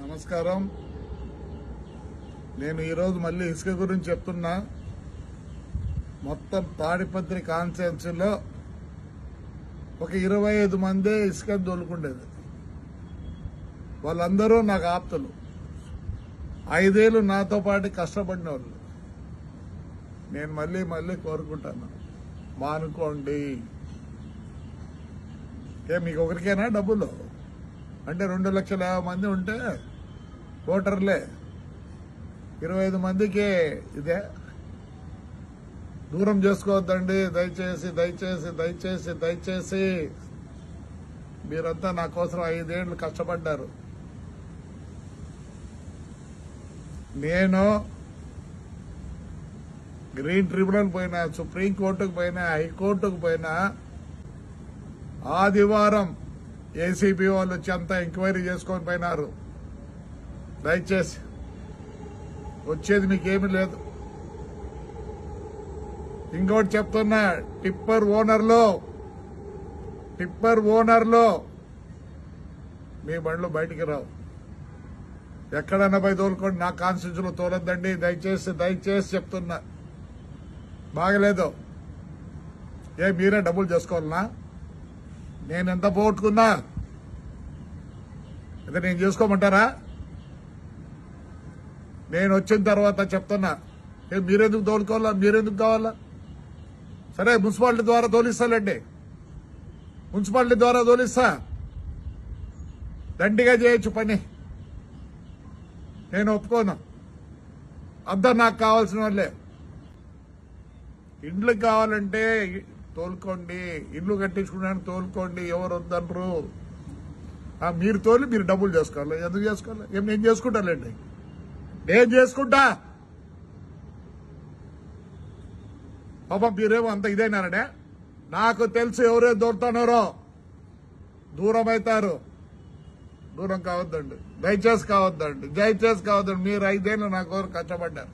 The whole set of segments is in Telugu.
నమస్కారం. నేను ఈరోజు మళ్ళీ ఇసుక గురించి చెప్తున్నా. మొత్తం తాడిపత్రి కాన్స్టిట్యున్సీలో ఒక 25 మందే ఇసుక దొలుకుండేది. వాళ్ళందరూ నాకు ఆప్తులు. 5 ఏళ్ళు నాతో పాటు కష్టపడిన వాళ్ళు. నేను మళ్ళీ కోరుకుంటాను, మానుకోండి. మీకు ఒకరికైనా డబ్బులు అంటే 2,50,000 మంది ఉంటే ఓటర్లే, 25 మందికి ఇదే. దూరం చేసుకోవద్దండి. దయచేసి మీరంతా నా కోసం 5 ఏళ్లు కష్టపడ్డారు. నేను గ్రీన్ ట్రిబ్యునల్ పోయినా, సుప్రీంకోర్టుకు పోయినా, హైకోర్టుకు పోయినా, ఆదివారం ఏసీబీ వాళ్ళు వచ్చి అంతా ఎంక్వైరీ చేసుకొని పోయినారు. దయచేసి వచ్చేది మీకేమీ లేదు. ఇంకోటి చెప్తున్నా, టిప్పర్ ఓనర్లో మీ బండ్లు బయటికి రావు. ఎక్కడన్నా పోయి తోలుకోండి, నా కాన్స్టిట్యూన్సీలో తోలొద్దండి. దయచేసి చెప్తున్నా. బాగలేదు. మీరే డబ్బులు చేసుకోవాలనా? నేను ఎంత పోగొట్టుకున్నా ఇక నేను చేసుకోమంటారా? నేను వచ్చిన తర్వాత చెప్తున్నా, మీరెందుకు తోలుకోవాలా? మీరెందుకు కావాలా? సరే, మున్సిపాలిటీ ద్వారా తోలిస్తానండి. మున్సిపాలిటీ ద్వారా తోలిస్తా. దండిగా చేయొచ్చు పని. నేను ఒప్పుకోను. అంతా నాకు కావాల్సిన వాళ్ళే. ఇండ్లకు కావాలంటే తోలుకోండి, ఇల్లు కట్టించుకున్నాను తోలుకోండి, ఎవరు వద్దనరు. మీరు తోలి మీరు డబ్బులు చేసుకోవాలి. ఎందుకు చేసుకోవాలి? నేను చేసుకుంటానండి, నేను చేసుకుంటా. పాపం మీరేమో అంత ఇదైనారనే. నాకు తెలుసు ఎవరే దొరుకుతున్నారో. దూరం అవుతారు. దూరం కావద్దండి. దయచేసి కావద్దండి. మీరు 5 ఏళ్ళు నా కోరు కష్టపడ్డారు.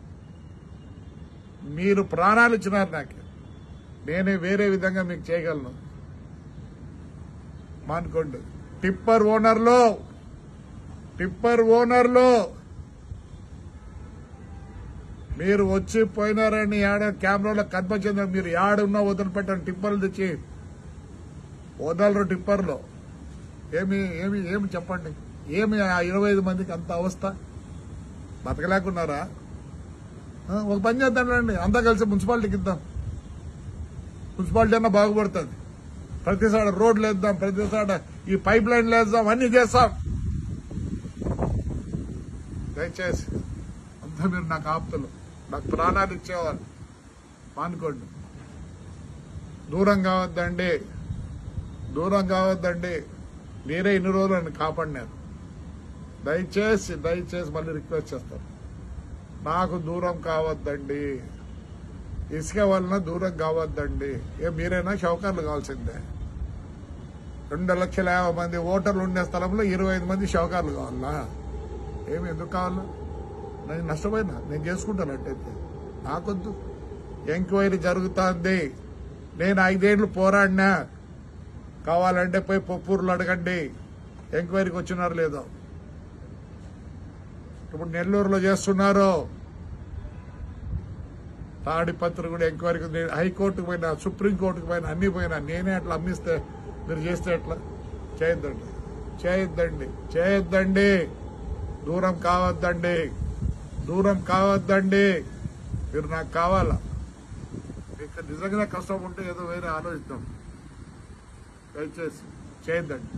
మీరు ప్రాణాలు ఇచ్చినారు నాకు. నేనే వేరే విధంగా మీకు చేయగలను. మానుకోండి. టిప్పర్ ఓనర్లో మీరు వచ్చి పోయినారని కెమెరాలో కనిపించింది. మీరు యాడున్నా వదిలిపెట్టండి. టిప్పర్లు తెచ్చి వదలరు. టిప్పర్లో ఏమి చెప్పండి. ఏమి ఆ 25 మందికి అంత అవస్థ? బతకలేకున్నారా? ఒక పని చేద్దాంలేండి, అంతా కలిసి మున్సిపాలిటీకి ఇద్దాం. మున్సిపాలిటీ అన్నా బాగుపడుతుంది. ప్రతిసారి రోడ్లు వేద్దాం, ప్రతిసారి ఈ పైప్ లైన్లు వేద్దాం, అన్ని చేస్తాం. దయచేసి అంతా మీరు నాకు ఆప్తులు, నాకు ప్రాణాలు ఇచ్చేవాళ్ళు. మానుకోండి. దూరం కావద్దండి. మీరే ఇన్ని రోజులు నన్ను కాపాడినారు. దయచేసి మళ్ళీ రిక్వెస్ట్ చేస్తాను, నాకు దూరం కావద్దండి. ఇసుక వలన దూరం కావద్దండి. మీరైనా షౌకర్లు కావాల్సిందే. 2,50,000 మంది ఓటర్లు ఉండే స్థలంలో 25 మంది షౌకర్లు కావాలా? ఎందుకు కావాలా? నేను నష్టపోయినా, నేను చేసుకుంటానంటైతే నాకొద్దు. ఎంక్వైరీ జరుగుతుంది. నేను 5 ఏళ్లు పోరాడినా. కావాలంటే పోయి పొప్పూరులో అడగండి, ఎంక్వైరీకి వచ్చినారు లేదో. ఇప్పుడు నెల్లూరులో చేస్తున్నారు. తాడిపత్రి కూడా ఎంక్వైరీకి, హైకోర్టుకు పోయినా, సుప్రీంకోర్టుకు పోయినా, అన్ని పోయినా. నేనే అట్లా అమ్మిస్తే మీరు చేస్తే ఎట్లా? చేయొద్దండి. దూరం కావద్దండి. మీరు నాకు కావాలా? మీకు నిజంగా కష్టం ఉంటే ఏదో వేరే ఆలోచిద్దాం. దయచేసి చేయొద్దండి.